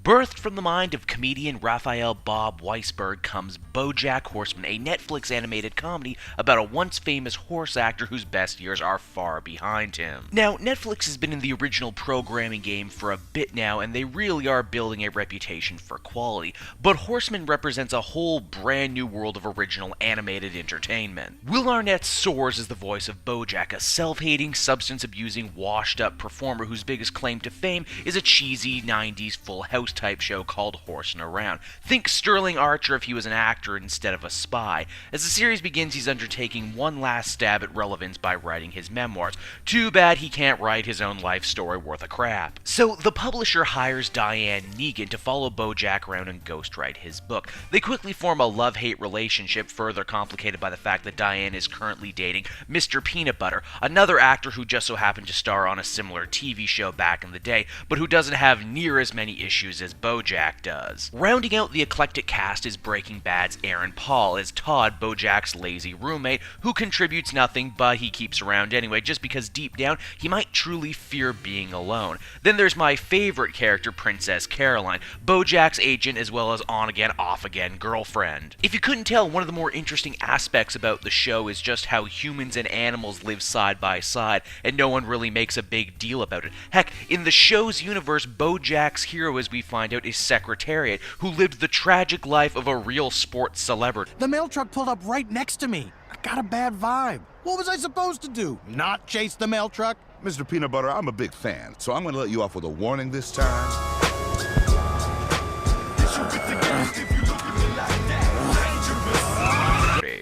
Birthed from the mind of comedian Raphael Bob Weisberg comes Bojack Horseman, a Netflix animated comedy about a once famous horse actor whose best years are far behind him. Now, Netflix has been in the original programming game for a bit now, and they really are building a reputation for quality, but Horseman represents a whole brand new world of original animated entertainment. Will Arnett soars as the voice of Bojack, a self-hating, substance-abusing, washed-up performer whose biggest claim to fame is a cheesy 90s Full House type show called Horsing Around. Think Sterling Archer if he was an actor instead of a spy. As the series begins, he's undertaking one last stab at relevance by writing his memoirs. Too bad he can't write his own life story worth a crap. So the publisher hires Diane Negan to follow Bojack around and ghostwrite his book. They quickly form a love-hate relationship, further complicated by the fact that Diane is currently dating Mr.Peanutbutter, another actor who just so happened to star on a similar TV show back in the day, but who doesn't have near as many issues as Bojack does. Rounding out the eclectic cast is Breaking Bad's Aaron Paul as Todd, Bojack's lazy roommate, who contributes nothing but he keeps around anyway, just because deep down he might truly fear being alone. Then there's my favorite character, Princess Caroline, Bojack's agent as well as on-again, off-again girlfriend. If you couldn't tell, one of the more interesting aspects about the show is just how humans and animals live side by side, and no one really makes a big deal about it. Heck, in the show's universe, Bojack's hero, as we find out, is Secretariat, who lived the tragic life of a real sports celebrity. The mail truck pulled up right next to me. I got a bad vibe. What was I supposed to do? Not chase the mail truck? Mr. Peanutbutter, I'm a big fan, so I'm gonna let you off with a warning this time.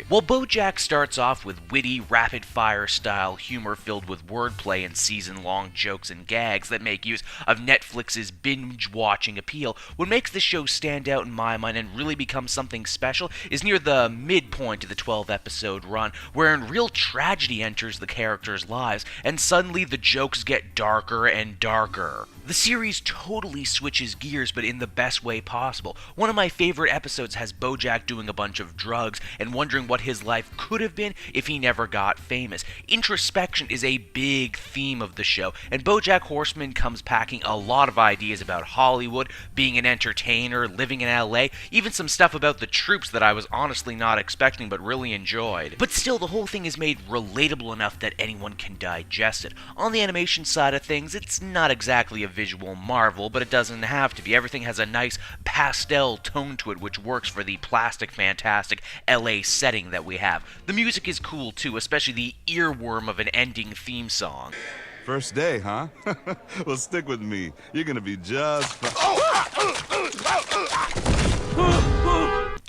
While Bojack starts off with witty, rapid-fire style humor filled with wordplay and season-long jokes and gags that make use of Netflix's binge-watching appeal, what makes the show stand out in my mind and really become something special is near the midpoint of the 12-episode run, wherein real tragedy enters the characters' lives, and suddenly the jokes get darker and darker. The series totally switches gears, but in the best way possible. One of my favorite episodes has Bojack doing a bunch of drugs and wondering what his life could have been if he never got famous. Introspection is a big theme of the show, and Bojack Horseman comes packing a lot of ideas about Hollywood, being an entertainer, living in LA, even some stuff about the troops that I was honestly not expecting but really enjoyed. But still, the whole thing is made relatable enough that anyone can digest it. On the animation side of things, it's not exactly a visual marvel, but it doesn't have to be. Everything has a nice pastel tone to it, which works for the plastic, fantastic LA setting that we have. The music is cool too, especially the earworm of an ending theme song. First day, huh? Well, stick with me. You're gonna be just fine.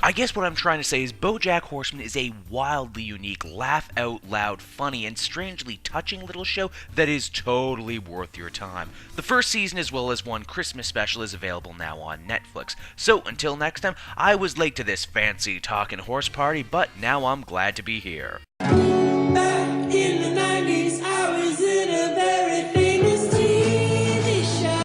I guess what I'm trying to say is Bojack Horseman is a wildly unique, laugh-out-loud, funny, and strangely touching little show that is totally worth your time. The first season, as well as one Christmas special, is available now on Netflix. So, until next time, I was late to this fancy talking horse party, but now I'm glad to be here.